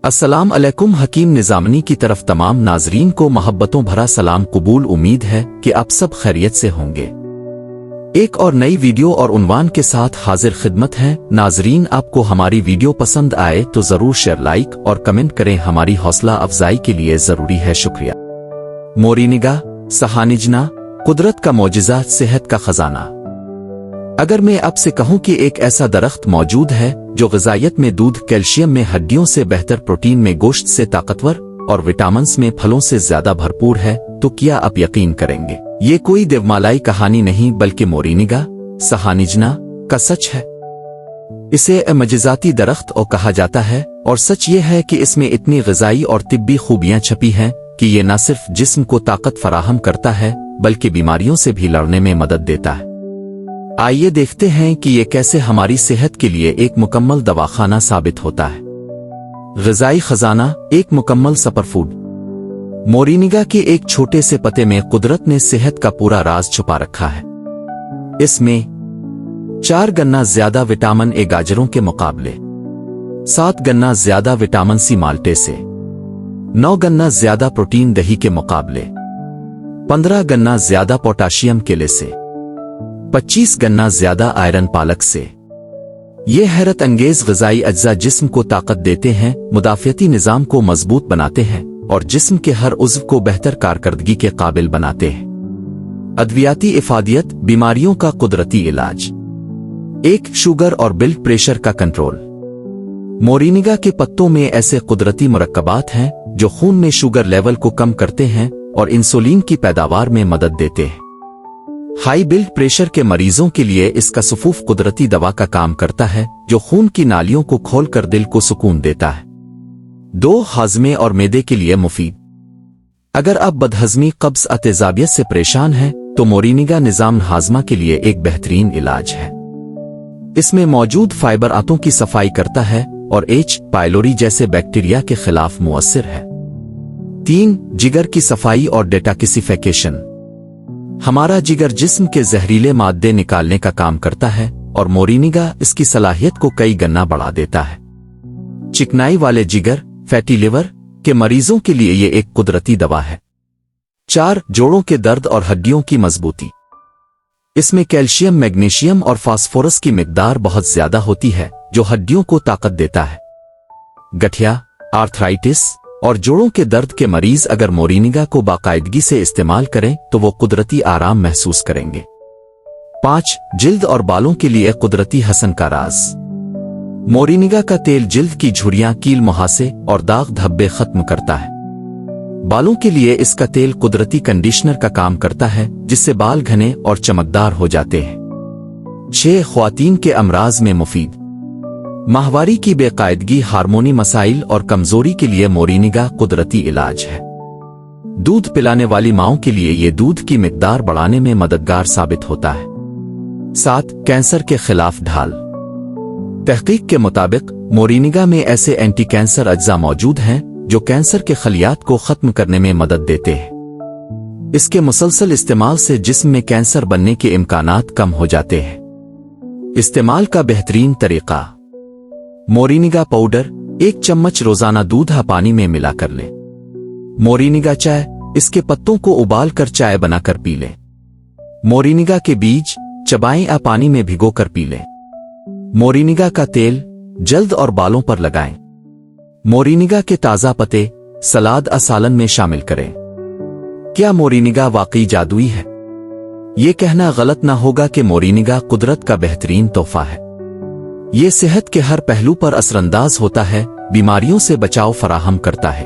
अस्सलाम अलैकुम। हकीम निजामनी की तरफ तमाम नाजरीन को मोहब्बतों भरा सलाम कबूल। उम्मीद है कि आप सब खैरियत से होंगे। एक और नई वीडियो और उन्वान के साथ हाजिर खिदमत हैं। नाजरीन, आपको हमारी वीडियो पसंद आए तो जरूर शेयर, लाइक और कमेंट करें। हमारी हौसला अफजाई के लिए जरूरी है। शुक्रिया। मोरिनिगा सहानिजना, कुदरत का मौजिज़ा, सेहत का खजाना। अगर मैं आपसे कहूं कि एक ऐसा दरख्त मौजूद है जो ग़िज़ायत में दूध, कैल्शियम में हड्डियों से बेहतर, प्रोटीन में गोश्त से ताकतवर और विटामिन्स में फलों से ज्यादा भरपूर है, तो क्या आप यकीन करेंगे? ये कोई देवमालाई कहानी नहीं बल्कि मोरिनिगा सहानिजना का सच है। इसे मजिजाती दरख्त और कहा जाता है, और सच ये है कि इसमें इतनी ग़िज़ाई और तिब्बी खूबियां छपी हैं कि ये न सिर्फ जिस्म को ताकत फराहम करता है बल्कि बीमारियों से भी लड़ने में मदद देता है। आइए देखते हैं कि ये कैसे हमारी सेहत के लिए एक मुकम्मल दवाखाना साबित होता है। ग़िज़ाई खजाना, एक मुकम्मल सुपरफूड। मोरिनिगा के एक छोटे से पत्ते में कुदरत ने सेहत का पूरा राज छुपा रखा है। इसमें 4 गना ज्यादा विटामिन ए गाजरों के मुकाबले, 7 गना ज्यादा विटामिन सी माल्टे से, 9 गना ज्यादा प्रोटीन दही के मुकाबले, 15 गना ज्यादा पोटाशियम केले से, 25 गना ज्यादा आयरन पालक से। ये हैरत अंगेज ग़िज़ाई अज्जा जिस्म को ताकत देते हैं, मुदाफ़ियती निज़ाम को मजबूत बनाते हैं और जिस्म के हर उज़्व को बेहतर कारकर्दगी के काबिल बनाते हैं। अद्वियाती इफ़ादियत, बीमारियों का कुदरती इलाज। 1. शुगर और ब्लड प्रेशर का कंट्रोल। मोरिनिगा के पत्तों में ऐसे कुदरती मुरक्कबात हैं जो खून में शुगर लेवल को कम करते हैं और इंसुलिन की पैदावार में मदद देते हैं। हाई ब्लड प्रेशर के मरीजों के लिए इसका सफूफ कुदरती दवा का काम करता है जो खून की नालियों को खोलकर दिल को सुकून देता है। 2. हाजमे और मैदे के लिए मुफीद। अगर आप बदहजमी, कब्ज, तेजाबियत से परेशान हैं तो मोरिनिगा निजाम हाजमा के लिए एक बेहतरीन इलाज है। इसमें मौजूद फाइबर आंतों की सफाई करता है और एच. पायलोरी जैसे बैक्टीरिया के खिलाफ मुअस्सिर है। 3. जिगर की सफाई और डेटॉक्सिफिकेशन। हमारा जिगर जिस्म के जहरीले मादे निकालने का काम करता है और मोरिनिगा इसकी सलाहियत को कई गुना बढ़ा देता है। चिकनाई वाले जिगर, फैटी लिवर के मरीजों के लिए ये एक कुदरती दवा है। 4. जोड़ों के दर्द और हड्डियों की मजबूती। इसमें कैल्शियम, मैग्नीशियम और फास्फोरस की मिकदार बहुत ज्यादा होती है जो हड्डियों को ताकत देता है। गठिया, आर्थराइटिस और जोड़ों के दर्द के मरीज अगर मोरिनिगा को बाकायदगी से इस्तेमाल करें तो वो कुदरती आराम महसूस करेंगे। 5. जिल्द और बालों के लिए कुदरती हसन का राज। मोरिनिगा का तेल जिल्द की झुर्रियां, कील, मुहासे और दाग धब्बे खत्म करता है। बालों के लिए इसका तेल कुदरती कंडीशनर का काम करता है जिससे बाल घने और चमकदार हो जाते हैं। 6. ख्वातीन के अमराज में मुफीद। माहवारी की बेकायदगी, हार्मोनी मसाइल और कमजोरी के लिए मोरिनिगा कुदरती इलाज है। दूध पिलाने वाली माओं के लिए ये दूध की मिकदार बढ़ाने में मददगार साबित होता है। 7. कैंसर के खिलाफ ढाल। तहकीक के मुताबिक मोरिनिगा में ऐसे एंटी कैंसर अज्जा मौजूद हैं जो कैंसर के खलियात को खत्म करने में मदद देते हैं। इसके मुसलसल इस्तेमाल से जिस्म में कैंसर बनने के इम्कानात कम हो जाते हैं। इस्तेमाल का बेहतरीन तरीका। मोरिनिगा पाउडर 1 चम्मच रोजाना दूध या पानी में मिला कर ले। मोरिनिगा चाय, इसके पत्तों को उबाल कर चाय बनाकर पी ले। मोरिनिगा के बीज चबाएं या पानी में भिगो कर पी ले। मोरिनिगा का तेल जल्द और बालों पर लगाएं। मोरिनिगा के ताजा पत्ते सलाद या सालन में शामिल करें। क्या मोरिनिगा वाकई जादुई है? ये कहना गलत ना होगा कि मोरिनिगा कुदरत का बेहतरीन तोहफा है। ये सेहत के हर पहलू पर असरअंदाज होता है, बीमारियों से बचाव फराहम करता है।